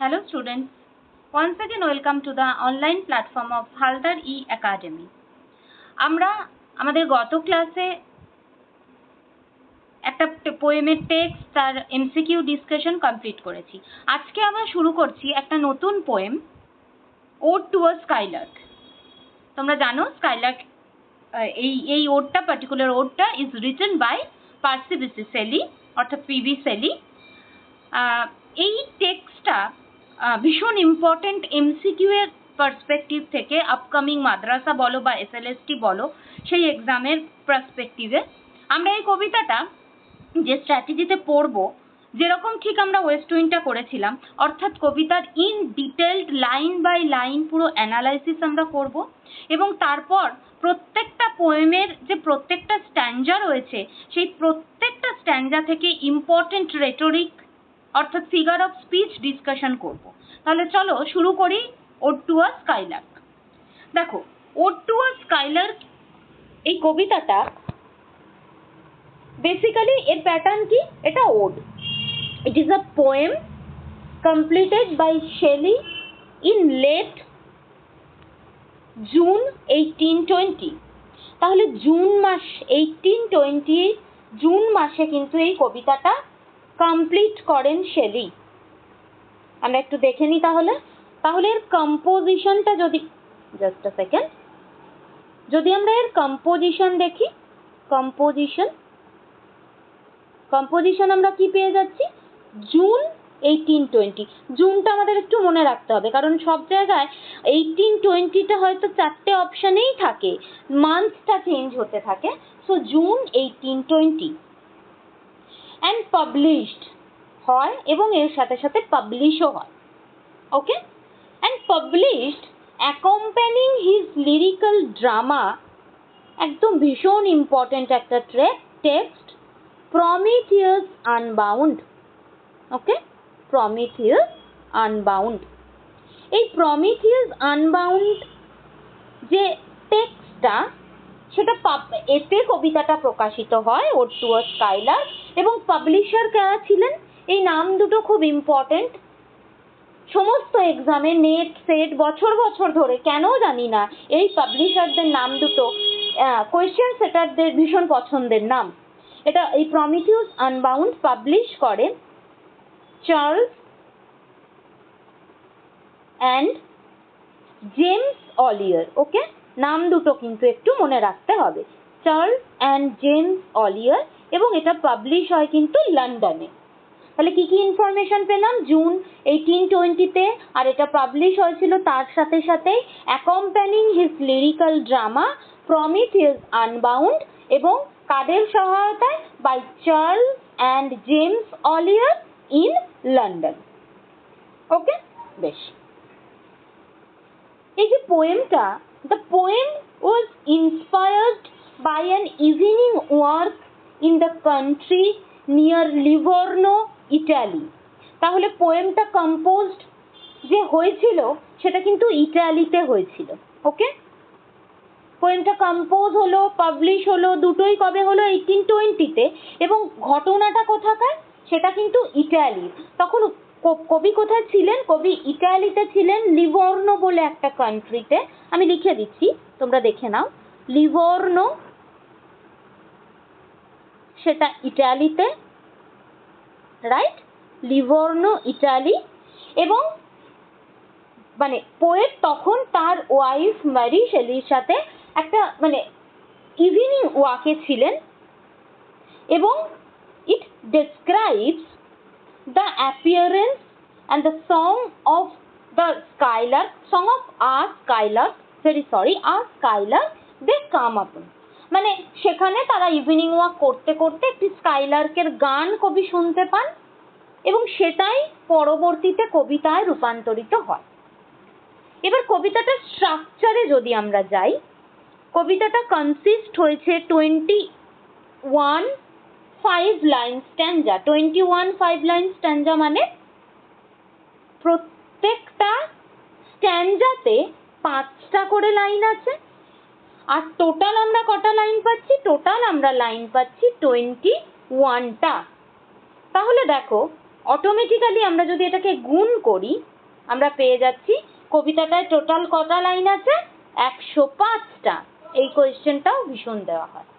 Hello students, once again welcome to the online platform of Haldar E-Academy. আমরা আমাদের গত ক্লাসে একটা পোয়েমের টেক্সট তার এমসিকিউ ডিসকাশন কমপ্লিট করেছি। আজকে আমরা শুরু করছি একটা নতুন poem, ode to a skylark. তোমরা জানো স্কাইলার্ক এই ওডটা পার্টিকুলার ওডটা is written by Percy Bysshe Shelley অর্থাৎ পিবি শেলি। এই টেক্সটটা ভীষণ ইম্পর্টেন্ট এমসিকিউ এর পার্সপেক্টিভ থেকে, আপকামিং মাদ্রাসা বলো বা এসএলএসটি বলো সেই এক্সামের পার্সপেক্টিভে আমরা এই কবিতাটা যে স্ট্র্যাটেজিতে পড়বো, যেরকম ঠিক আমরা ওয়েস্ট উইংটা করেছিলাম, অর্থাৎ কবিতার in detailed line by line পুরো অ্যানালাইসিস আমরা করব এবং তারপর প্রত্যেকটা পোয়েমের যে প্রত্যেকটা স্ট্যাঞ্জা রয়েছে সেই প্রত্যেকটা স্ট্যাঞ্জা থেকে ইম্পর্টেন্ট রেটরিক অর্থাৎ ফিগার অফ স্পিচ ডিসকাশন করব। তাহলে চলো শুরু করি ওড টু আ স্কাইলার্ক। দেখো, ওড টু আ স্কাইলার্ক এই কবিতাটা বেসিক্যালি এর প্যাটার্ন কি? এটা ode. It is a poem completed by Shelley in late June 1820। তাহলে জুন মাস 1820 জুন মাসে কিন্তু এই কবিতাটা কমপ্লিট করেন শেলি। আমরা একটু দেখে নিই তাহলে এর কম্পোজিশনটা জাস্ট আ সেকেন্ড, যদি আমরা এর কম্পোজিশন দেখি, কম্পোজিশন আমরা কি পেয়ে যাচ্ছি? জুন 1820। জুনটা আমাদের একটু মনে রাখতে হবে, কারণ সব জায়গায় 1820টা হয়তো চারটে অপশনেই থাকে, মান্থটা চেঞ্জ হতে থাকে। সো জুন 1820 অ্যান্ড পাবলিশড হয় এবং এর সাথে সাথে পাবলিশও হয়। Okay, and published accompanying his lyrical drama, একদম ভীষণ ইম্পর্টেন্ট একটা text, Prometheus Unbound. Okay, Prometheus Unbound. এই প্রমিথিয়াস আনবাউন্ড যে টেক্সটটা, সেটা এতে কবিতাটা প্রকাশিত হয়, ওড টু আ স্কাইলার্ক। এবং পাবলিশার কারা ছিলেন? এই নাম দুটো খুব ইম্পর্টেন্ট। সমস্ত এক্সামে নেট সেট বছর বছর ধরে, কেন জানি না, এই পাবলিশারদের নাম দুটো কোয়েশ্চেন সেটারদের ভীষণ পছন্দের নাম। এই প্রমিথিয়াস আনবাউন্ড পাবলিশ করে চার্লস অ্যান্ড জেমস অলিয়ার। ওকে, নাম দুটো কিন্তু একটু মনে রাখতে হবে, চার্লস অ্যান্ড জেমস অলিয়ার, এবং এটা পাবলিশ হয় কিন্তু লন্ডনে। তাহলে কি কি ইনফরমেশন পেলাম? জুন 1820-তে, আর এটা পাবলিশ হয়েছিল তার সাথে সাথে accompanying his lyrical drama Prometheus Unbound, এবং কাদের সহায়তায়? By Charles and James Ollier in London. Okay, বেশ। এই যে পোয়েমটা, the poem was inspired by an evening walk in the country near Livorno, Italy. তাহলে পোয়েমটা কম্পোজড যে হয়েছিল সেটা কিন্তু ইটালিতে হয়েছিল। ওকে, পোয়েমটা কম্পোজ হলো, পাবলিশ হলো, দুটোই কবে হলো? 1820-তে। এবং ঘটনাটা কোথাকার? সেটা কিন্তু ইটালির। তখন কবি কোথায় ছিলেন? কবি ইটালিতে ছিলেন, লিভর্নো বলে একটা কান্ট্রিতে। আমি লিখে দিচ্ছি, তোমরা দেখে নাও। লিভর্নো, সেটা ইটালিতে, রাইট? Livorno, Italy. এবং মানে পোয়েট তখন তার ওয়াইফ ম্যারি শেলির সাথে একটা ইভিনিং ওয়াকে ছিলেন, এবং it describes the appearance and the song of the skylark, song of our skylark, our skylark they came upon. মানে সেখানে তারা ইভিনিং ওয়াক করতে করতে একটি স্কাইলার্কের গান কবি শুনতে পান, এবং সেটাই পরবর্তীতে কবিতায় রূপান্তরিত হয়। এবার কবিতাটার স্ট্রাকচারে যদি আমরা যাই, কবিতাটা কনসিস্ট হয়েছে 21 5-লাইন স্ট্যাঞ্জা। 21 5-লাইন স্ট্যাঞ্জা মানে প্রত্যেকটা স্ট্যাঞ্জাতে 5টা করে লাইন আছে। আর টোটাল আমরা কটা লাইন পাচ্ছি? টোটাল আমরা লাইন পাচ্ছি 21টা। তাহলে দেখো, অটোমেটিক্যালি আমরা যদি এটাকে গুণ করি আমরা পেয়ে যাচ্ছি কবিতাটায় টোটাল কটা লাইন আছে? 105টা। এই কোয়েশ্চেনটাও ভীষণ দেওয়া হয়।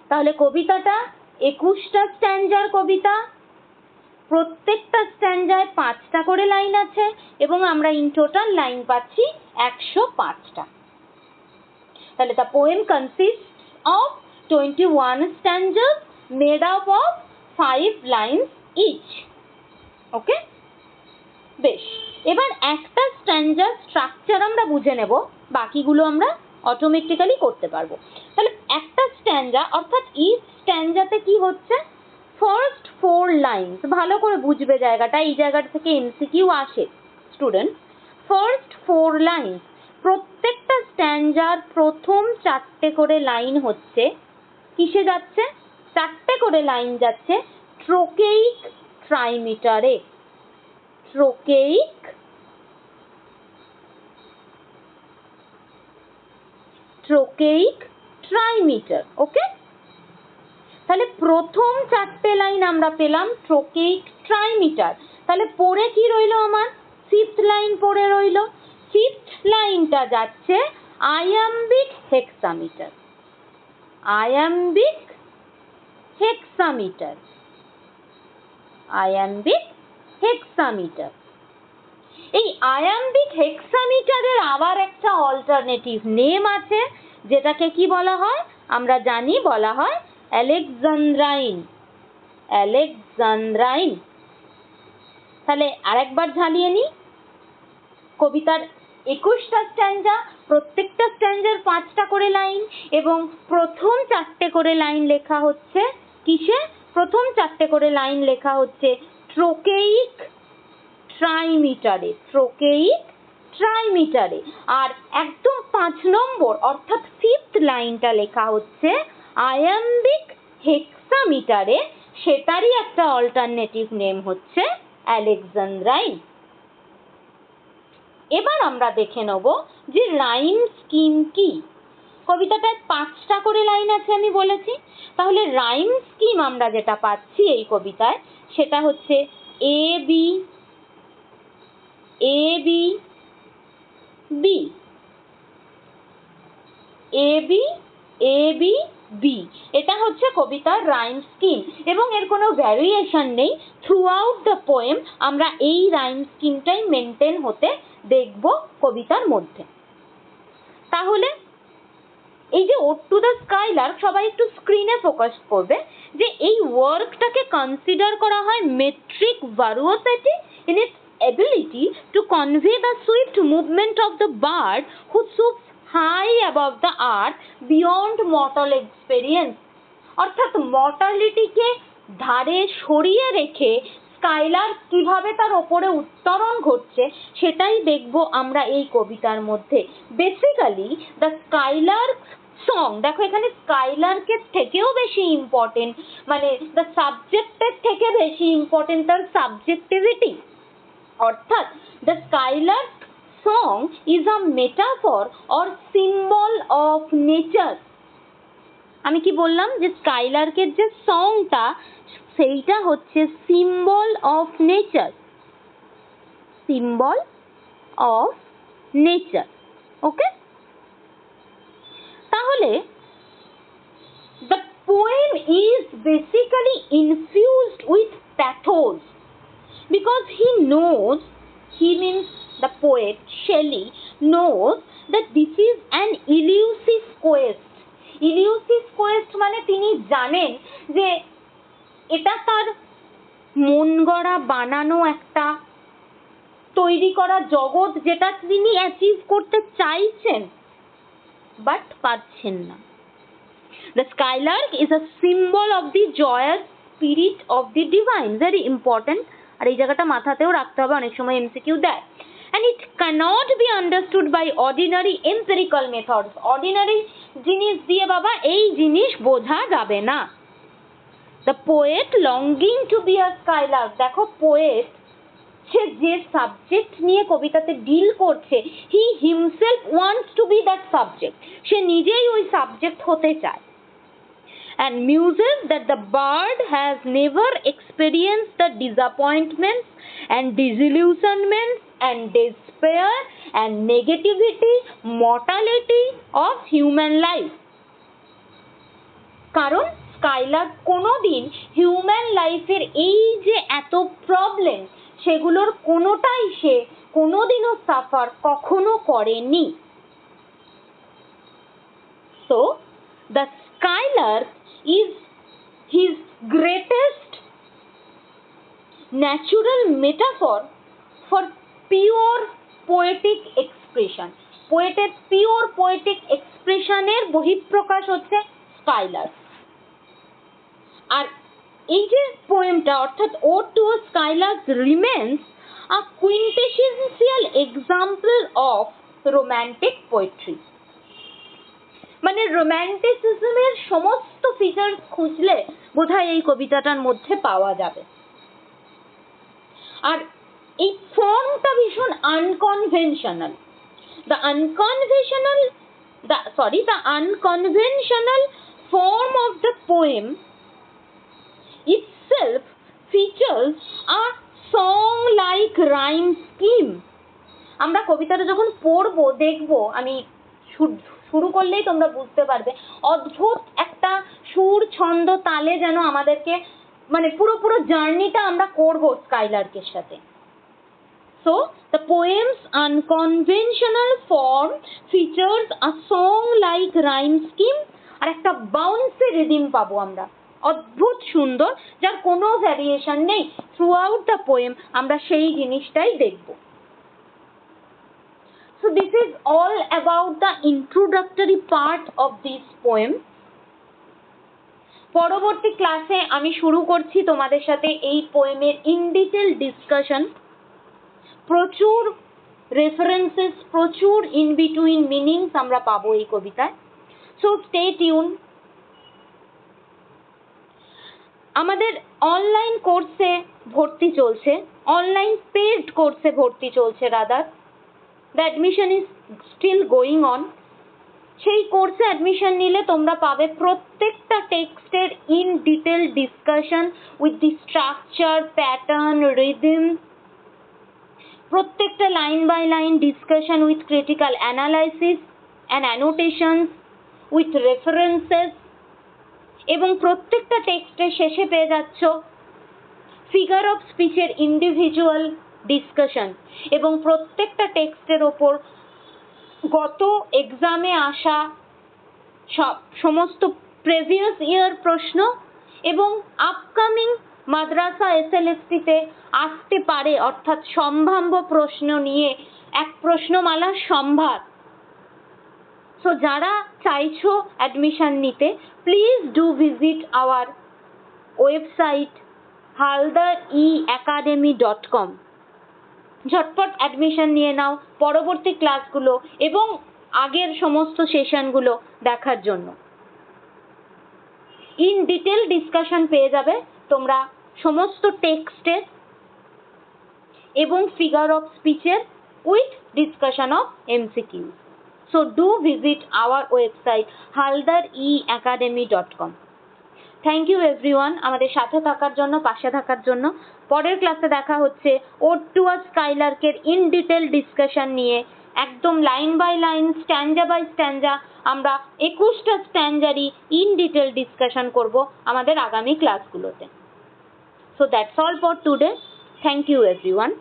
তাহলে কবিতাটা 21টা স্ট্যান্জার কবিতা, প্রত্যেকটা স্ট্যান্জায় 5টা করে লাইন আছে এবং আমরা ইন টোটাল লাইন পাচ্ছি 105টা। তাহলে the poem consists of 21 stanzas made up of 5 lines each. ওকে, বেশ। এবার একটা স্ট্যান্জার স্ট্রাকচার আমরা বুঝে নেব, বাকিগুলো আমরা অটোমেটিক্যালি করতে পারবো। তাহলে একটা স্ট্যান্জা অর্থাৎ ইচ স্ট্যান্জাতে কি হচ্ছে, ফার্স্ট 4 লাইনস, ভালো করে বুঝবে জায়গাটা, এই জায়গাটা থেকে এমসিকিউ আসে স্টুডেন্ট। ফার্স্ট 4 লাইনস, প্রত্যেকটা স্ট্যান্জার প্রথম 4টে করে লাইন হচ্ছে কিসে যাচ্ছে? 4টে করে লাইন যাচ্ছে ট্রোকেইক ট্রাইমিটারে। ট্রোকেইক ট্রাইমিটার। ওকে, তাহলে প্রথম 4টে লাইন আমরা পেলাম ট্রোকেইক ট্রাইমিটার। তাহলে পরে কি রইলো আমার? 5th লাইন পরে রইলো। 5th লাইনটা যাচ্ছে iambic hexameter. Iambic hexameter. Iambic hexameter. এই আয়াম্বিক হেক্সামিটারের আবার একটা অল্টারনেটিভ নেম আছে, যেটাকে কি বলা হয়? আমরা জানি বলা হয় আলেকজান্দ্রাইন। আলেকজান্দ্রাইন। তাহলে আরেকবার ঝালিয়ে নি। কবিতার 21টা স্ট্যান্জা, প্রত্যেকটা স্ট্যান্জার 5টা করে লাইন এবং প্রথম 4টে করে লাইন লেখা হচ্ছে কিসে? প্রথম 4টে করে লাইন লেখা হচ্ছে ট্রোকেইক ট্রাইমিটারে। ট্রোকেইক ট্রাইমিটারে। আর একদম 5 নম্বর অর্থাৎ 5th লাইনটা লেখা হচ্ছে আয়াম্বিক হেক্সামিটারে, সেটারই একটা অল্টারনেটিভ নেম হচ্ছে আলেকজান্দ্রাইন। এবার আমরা দেখে নেব যে রাইম স্কিম কি। কবিতাটায় 5টা করে লাইন আছে আমি বলেছি, তাহলে রাইম স্কিম আমরা যেটা পাচ্ছি এই কবিতায় সেটা হচ্ছে A B A B B, A B A B B, এটা হচ্ছে কবিতার রাইম স্কিম এবং এর কোনো ভ্যারিয়েশন নেই। থ্রু আউট দ্য পোয়েম আমরা এই রাইম স্কিমটাই মেনটেন হতে দেখব কবিতার মধ্যে। তাহলে এই যে ওড টু দ্য স্কাইলার্ক, সবাই একটু স্ক্রিনে ফোকাস করবে যে এই ওয়ার্কটাকে কনসিডার করা হয় metric virtuosity in its ability to convey the swift movement of the bird who swoops high above the earth beyond mortal experience। অর্থাৎ মর্টালিটিকে ধারে সরিয়ে রেখে স্কাইলার্ক কিভাবে তার ওপরে উত্তরণ ঘটছে সেটাই দেখব আমরা এই কবিতার মধ্যে। বেসিক্যালি দ্য স্কাইলার্ক সং, দেখো এখানে স্কাইলার্কের থেকেও বেশি ইম্পর্টেন্ট, মানে দ্য সাবজেক্টের থেকে বেশি ইম্পর্টেন্ট তার সাবজেক্টিভিটি। অর্থাৎ the skylark song is a metaphor or symbol of nature. আমি কি বললাম যে স্কাইলার্কের যে সংটা সেইটা হচ্ছে symbol of nature. Symbol of nature. Okay, তাহলে the poem is basically infused with pathos because he knows, he means the poet Shelley knows that this is an elusive quest। elusive quest মানে তিনি জানেন যে এটা তার মন গড়া বানানো একটা তৈরি করা জগৎ, যেটা তিনি অ্যাচিভ করতে চাইছেন বাট পারছেন না। The skylark is a symbol of the joyous spirit of the divine, very important। আর এই জায়গাটা মাথাতেও রাখতে হবে, অনেক সময় এমসিকিউ দেয়। And it cannot be understood by ordinary empirical methods। ordinary জিনিস দিয়ে বাবা এই জিনিস বোঝা যাবে না। The poet longing to be a skylark, দেখো পোয়েট সে যে সাবজেক্ট নিয়ে কবিতাতে ডিল করছে, he himself wants to be that subject, সে নিজেই ওই সাবজেক্ট হতে চায়। and muses that the bird has never experienced the disappointments and disillusionments and despair and negativity, mortality of human life. কারণ Skylark কোনোদিন human লাইফের এই যে এত প্রবলেম সেগুলোর কোনোটাই সে কোনোদিনও সাফার কখনো করেনি। So the skylark is his greatest natural metaphor for pure poetic expression. পোয়েটের পিওর পোয়েটিক এক্সপ্রেশনের বহিঃপ্রকাশ হচ্ছে স্কাইলার্ক। আর এই যে পোয়েমটা অর্থাৎ ode to a skylark remains a quintessential example of romantic poetry. মানে রোম্যান্টিসিজমের সমস্ত ফিচার খুঁজলে বোধহয় এই কবিতাটার মধ্যে পাওয়া যাবে। আর এই ফর্মটা ভীষণ unconventional. The unconventional form of the poem itself features a song-like rhyme scheme. আমরা কবিতাটা যখন পড়বো দেখবো, আমি শুরু করলেই তোমরা বুঝতে পারবে, অদ্ভুত একটা সুর ছন্দ তালে যেন আমাদেরকে মানে পুরো জার্নিটা আমরা করবো স্কাইলার্কের সাথে। So the poem's unconventional form features a song-like rhyme scheme আর একটা বাউন্সি রিদিম পাবো আমরা, অদ্ভুত সুন্দর, যার কোনো ভ্যারিয়েশন নেই। থ্রু আউট দ্য পোয়েম আমরা সেই জিনিসটাই দেখব। So this is all about the introductory part of this poem. পরবর্তী ক্লাসে আমি শুরু করছি তোমাদের সাথে এই পোয়েমের ইন ডিটেল ডিসকাশন। প্রচুর রেফারেন্সেস, প্রচুর ইন বিটুইন মিনিংস আমরা পাবো এই কবিতায়। So stay tune. আমাদের অনলাইন কোর্সে ভর্তি চলছে, অনলাইন পেইড কোর্সে ভর্তি চলছে rather. The admission is still going on. সেই কোর্সে অ্যাডমিশন নিলে তোমরা পাবে প্রত্যেকটা টেক্সটের in detail discussion with the structure, pattern, rhythm, প্রত্যেকটা line by line discussion with critical analysis and annotations with references, এবং প্রত্যেকটা টেক্সটের শেষে পেয়ে যাচ্ছ ফিগার অফ স্পিচের ইন্ডিভিজুয়াল ডিসকাশন, এবং প্রত্যেকটা টেক্সটের ওপর গত এক্সামে আসা সমস্ত প্রিভিয়াস ইয়ার প্রশ্ন এবং আপকামিং মাদ্রাসা এসএলএসটিতে আসতে পারে অর্থাৎ সম্ভাব্য প্রশ্ন নিয়ে এক প্রশ্নমালার সম্ভার। সো যারা চাইছো অ্যাডমিশন নিতে, please do visit our website haldareacademy.com। ঝটপট অ্যাডমিশন নিয়ে নাও পরবর্তী ক্লাসগুলো এবং আগের সমস্ত সেশনগুলো দেখার জন্য। ইন ডিটেল ডিসকাশন পেয়ে যাবে তোমরা সমস্ত টেক্সটের এবং ফিগার অফ স্পিচের with discussion of MCQ। So do visit our website haldareacademy.com। Thank you everyone আমাদের সাথে থাকার জন্য, পাশে থাকার জন্য। পরের ক্লাসে দেখা হচ্ছে ওড টু আ স্কাইলার্কের ইন ডিটেল ডিসকাশন নিয়ে, একদম line by line, stanza by stanza আমরা 21টা স্ট্যান্জারই ইন ডিটেল ডিসকাশন করব আমাদের আগামী ক্লাসগুলোতে। So that's all for today. Thank you everyone.